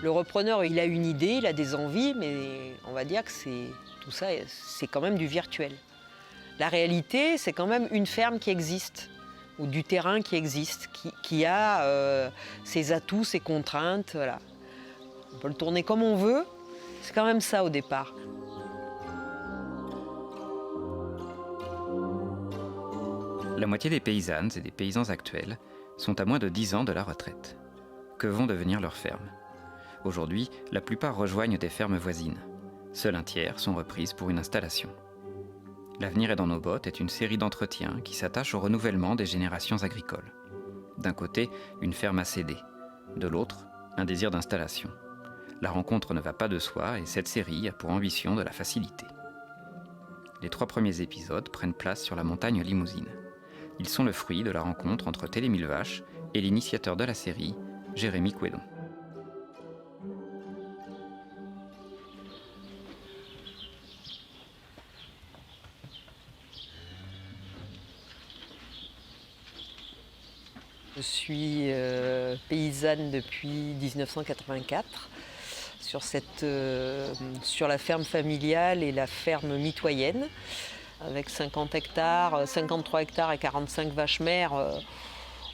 Le repreneur, il a une idée, il a des envies, mais on va dire que tout ça, c'est quand même du virtuel. La réalité, c'est quand même une ferme qui existe, ou du terrain qui existe, qui a ses atouts, ses contraintes. Voilà. On peut le tourner comme on veut, c'est quand même ça au départ. La moitié des paysannes et des paysans actuels sont à moins de 10 ans de la retraite. Que vont devenir leurs fermes ? Aujourd'hui, la plupart rejoignent des fermes voisines. Seul un tiers sont reprises pour une installation. L'avenir est dans nos bottes est une série d'entretiens qui s'attachent au renouvellement des générations agricoles. D'un côté, une ferme à céder. De l'autre, un désir d'installation. La rencontre ne va pas de soi et cette série a pour ambition de la faciliter. Les 3 premiers épisodes prennent place sur la montagne Limousine. Ils sont le fruit de la rencontre entre Télé 1000 Vaches et l'initiateur de la série, Jérémy Couédon. Je suis paysanne depuis 1984 sur la ferme familiale et la ferme mitoyenne. Avec 50 hectares, 53 hectares et 45 vaches mères,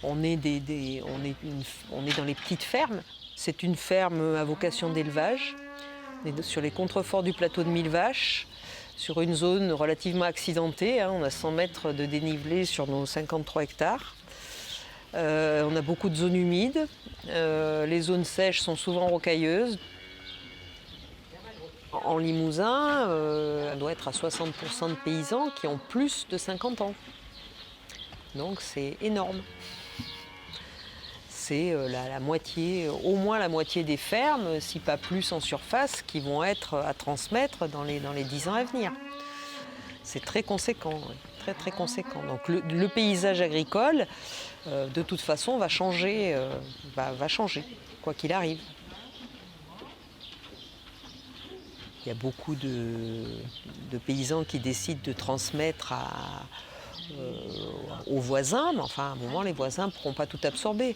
on est dans les petites fermes. C'est une ferme à vocation d'élevage. On est sur les contreforts du plateau de 1000 Vaches, sur une zone relativement accidentée. On a 100 mètres de dénivelé sur nos 53 hectares. On a beaucoup de zones humides. Les zones sèches sont souvent rocailleuses. En Limousin, on doit être à 60% de paysans qui ont plus de 50 ans. Donc c'est énorme. C'est la moitié, au moins la moitié des fermes, si pas plus en surface, qui vont être à transmettre dans les 10 ans à venir. C'est très conséquent, très très conséquent. Donc le paysage agricole, de toute façon, va changer, quoi qu'il arrive. Il y a beaucoup de paysans qui décident de transmettre aux voisins, mais enfin, à un moment, les voisins ne pourront pas tout absorber.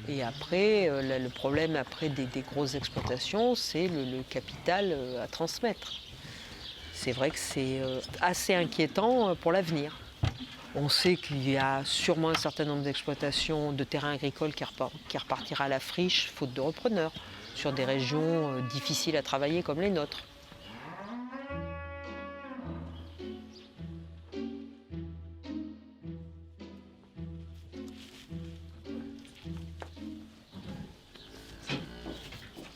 Et après, le problème après des grosses exploitations, c'est le capital à transmettre. C'est vrai que c'est assez inquiétant pour l'avenir. On sait qu'il y a sûrement un certain nombre d'exploitations de terrains agricoles qui repartira à la friche, faute de repreneurs, sur des régions difficiles à travailler comme les nôtres.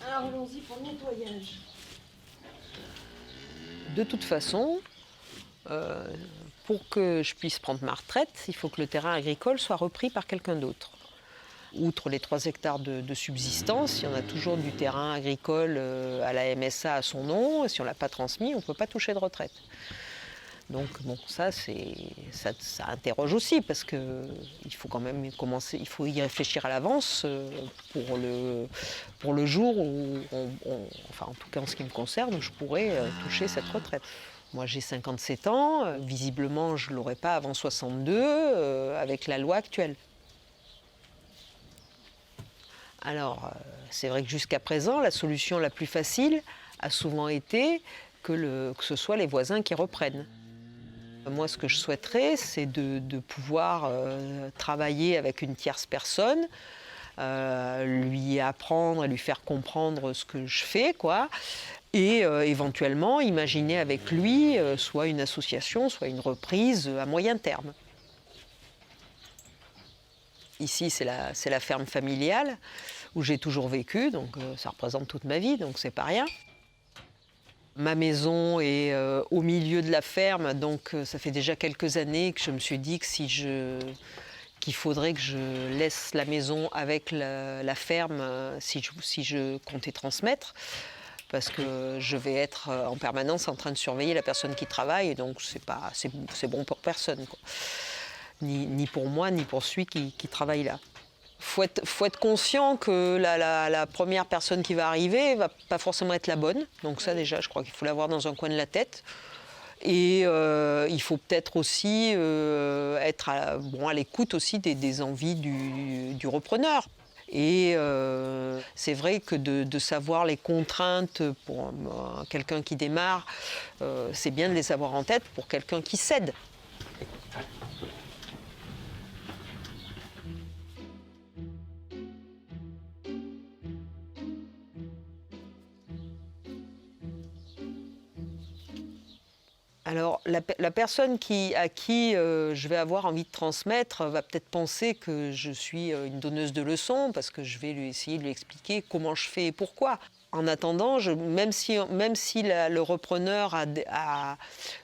Alors allons-y pour le nettoyage. De toute façon, pour que je puisse prendre ma retraite, il faut que le terrain agricole soit repris par quelqu'un d'autre. Outre les 3 hectares de subsistance, il y en a toujours du terrain agricole à la MSA à son nom. Et si on ne l'a pas transmis, on ne peut pas toucher de retraite. Donc bon, ça interroge aussi parce qu'il faut quand même commencer, il faut y réfléchir à l'avance pour le jour où, enfin en tout cas en ce qui me concerne, je pourrais toucher cette retraite. Moi j'ai 57 ans, visiblement je ne l'aurai pas avant 62 avec la loi actuelle. Alors, c'est vrai que jusqu'à présent, la solution la plus facile a souvent été que ce soit les voisins qui reprennent. Moi, ce que je souhaiterais, c'est de pouvoir travailler avec une tierce personne, lui apprendre et lui faire comprendre ce que je fais, quoi, et éventuellement imaginer avec lui soit une association, soit une reprise à moyen terme. Ici, c'est la ferme familiale où j'ai toujours vécu, donc ça représente toute ma vie, donc c'est pas rien. Ma maison est au milieu de la ferme, donc ça fait déjà quelques années que je me suis dit que qu'il faudrait que je laisse la maison avec la ferme si je comptais transmettre, parce que je vais être en permanence en train de surveiller la personne qui travaille, et donc c'est bon pour personne, quoi. Ni pour moi, ni pour celui qui travaille là. Faut être conscient que la première personne qui va arriver va pas forcément être la bonne. Donc ça déjà, je crois qu'il faut l'avoir dans un coin de la tête. Et il faut peut-être aussi être à l'écoute aussi des envies du repreneur. Et c'est vrai que de savoir les contraintes pour quelqu'un qui démarre, c'est bien de les avoir en tête pour quelqu'un qui cède. Alors, la personne à qui je vais avoir envie de transmettre va peut-être penser que je suis une donneuse de leçons parce que je vais essayer de lui expliquer comment je fais et pourquoi. En attendant, même si le repreneur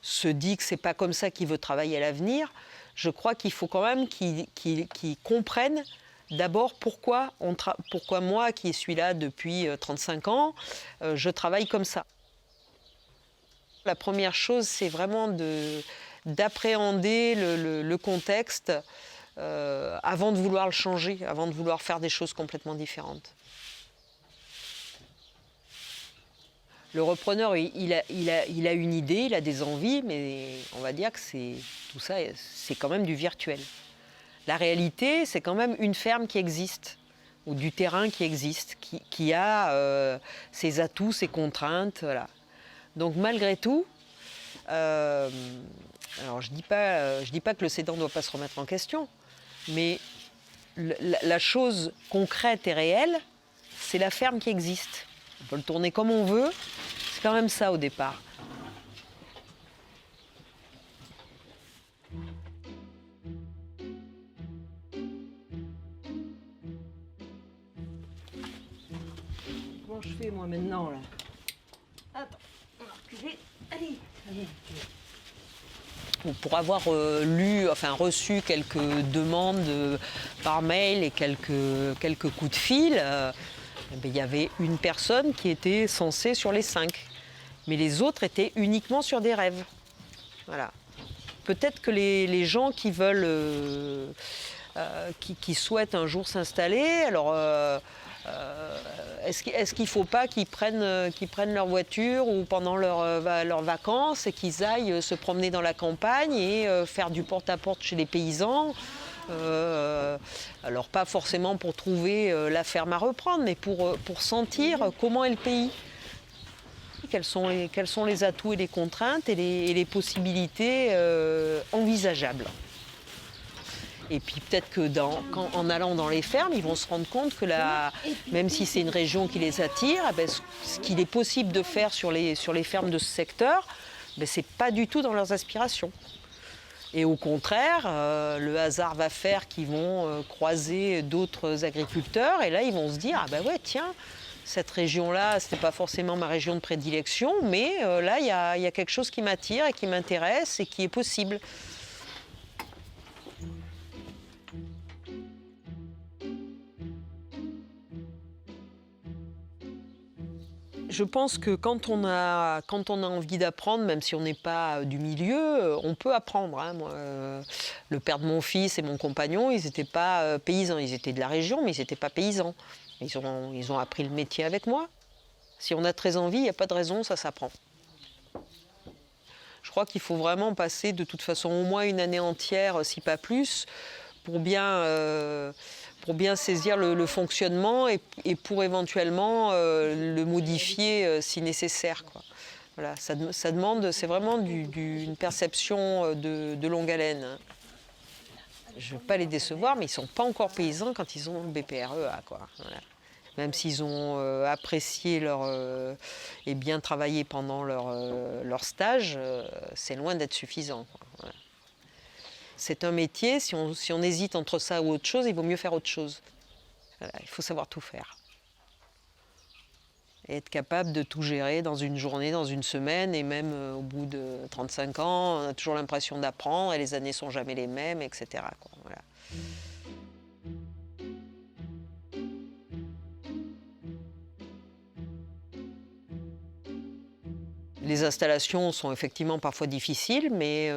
se dit que ce n'est pas comme ça qu'il veut travailler à l'avenir, je crois qu'il faut quand même qu'il comprenne d'abord pourquoi moi, qui suis là depuis 35 ans, je travaille comme ça. La première chose, c'est vraiment d'appréhender le contexte avant de vouloir le changer, avant de vouloir faire des choses complètement différentes. Le repreneur, il a une idée, il a des envies, mais on va dire que tout ça, c'est quand même du virtuel. La réalité, c'est quand même une ferme qui existe, ou du terrain qui existe, qui a ses atouts, ses contraintes, voilà. Donc malgré tout, alors je dis pas que le cédant ne doit pas se remettre en question, mais la chose concrète et réelle, c'est la ferme qui existe. On peut le tourner comme on veut, c'est quand même ça au départ. Comment je fais moi maintenant là? Attends, on va reculer. Allez. Pour avoir reçu quelques demandes par mail et quelques coups de fil, il y avait une personne qui était censée sur les 5. Mais les autres étaient uniquement sur des rêves. Voilà. Peut-être que les gens qui veulent, qui souhaitent un jour s'installer, alors est-ce qu'il ne faut pas qu'ils prennent leur voiture ou pendant leurs vacances et qu'ils aillent se promener dans la campagne et faire du porte-à-porte chez les paysans, alors pas forcément pour trouver la ferme à reprendre, mais pour sentir comment est le pays. Quels sont les atouts et les contraintes et les possibilités envisageables. Et puis peut-être qu'en allant dans les fermes, ils vont se rendre compte que même si c'est une région qui les attire, ce qu'il est possible de faire sur les fermes de ce secteur, ce n'est pas du tout dans leurs aspirations. Et au contraire, le hasard va faire qu'ils vont croiser d'autres agriculteurs et là ils vont se dire « Ah ouais, tiens, cette région-là, ce n'est pas forcément ma région de prédilection, mais là il y a quelque chose qui m'attire et qui m'intéresse et qui est possible. » Je pense que quand on a envie d'apprendre, même si on n'est pas du milieu, on peut apprendre. Hein. Moi, le père de mon fils et mon compagnon, ils n'étaient pas paysans. Ils étaient de la région, mais ils n'étaient pas paysans. Ils ont appris le métier avec moi. Si on a très envie, il n'y a pas de raison, ça s'apprend. Je crois qu'il faut vraiment passer de toute façon au moins une année entière, si pas plus, pour bien saisir le fonctionnement et pour éventuellement le modifier si nécessaire, quoi. Voilà, ça demande, c'est vraiment une perception de longue haleine. Je ne veux pas les décevoir, mais ils ne sont pas encore paysans quand ils ont le BPREA, quoi. Voilà. Même s'ils ont apprécié et bien travaillé pendant leur stage, c'est loin d'être suffisant, quoi. Voilà. C'est un métier, si on hésite entre ça ou autre chose, il vaut mieux faire autre chose. Voilà, il faut savoir tout faire. Et être capable de tout gérer dans une journée, dans une semaine, et même au bout de 35 ans, on a toujours l'impression d'apprendre, et les années ne sont jamais les mêmes, etc., quoi. Voilà. Les installations sont effectivement parfois difficiles, mais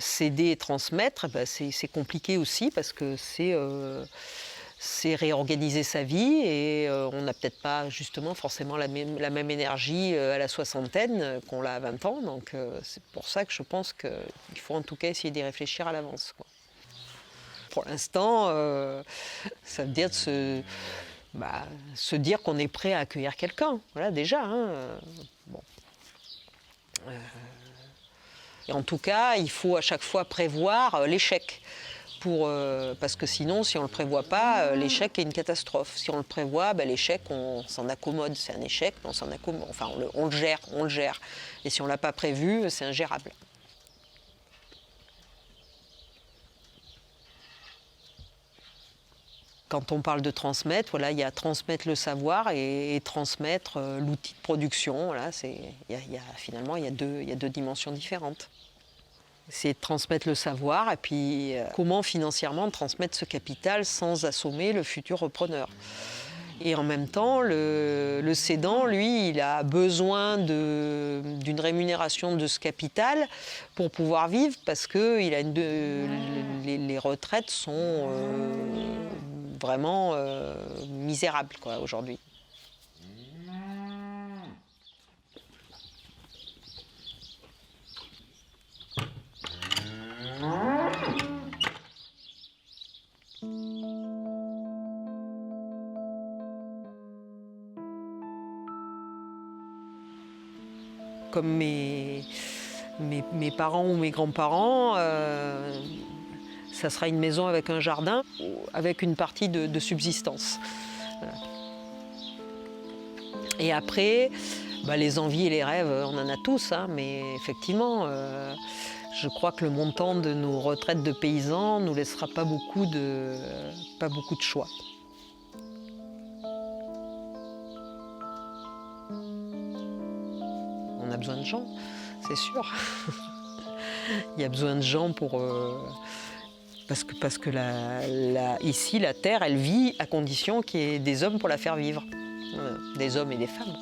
céder et transmettre, c'est compliqué aussi parce que c'est réorganiser sa vie et on n'a peut-être pas justement forcément la même énergie à la soixantaine qu'on l'a à 20 ans. Donc c'est pour ça que je pense qu'il faut en tout cas essayer d'y réfléchir à l'avance, quoi. Pour l'instant, ça veut dire de se dire qu'on est prêt à accueillir quelqu'un. Voilà, déjà. Bon. Et en tout cas, il faut à chaque fois prévoir l'échec. Parce que sinon, si on ne le prévoit pas, l'échec est une catastrophe. Si on le prévoit, l'échec, on s'en accommode. C'est un échec, mais on s'en accommode. Enfin, on le gère. Et si on ne l'a pas prévu, c'est ingérable. Quand on parle de transmettre, voilà, il y a transmettre le savoir et transmettre l'outil de production. Voilà, finalement, il y a deux dimensions différentes. C'est de transmettre le savoir et puis comment financièrement transmettre ce capital sans assommer le futur repreneur. Et en même temps, le cédant, lui, il a besoin d'une rémunération de ce capital pour pouvoir vivre parce que les retraites sont vraiment misérables aujourd'hui. Comme mes parents ou mes grands-parents, ça sera une maison avec un jardin, avec une partie de subsistance. Voilà. Et après, les envies et les rêves, on en a tous, mais effectivement, je crois que le montant de nos retraites de paysans ne nous laissera pas beaucoup de choix. On a besoin de gens, c'est sûr. Il y a besoin de gens parce que ici, la terre, elle vit à condition qu'il y ait des hommes pour la faire vivre. Des hommes et des femmes.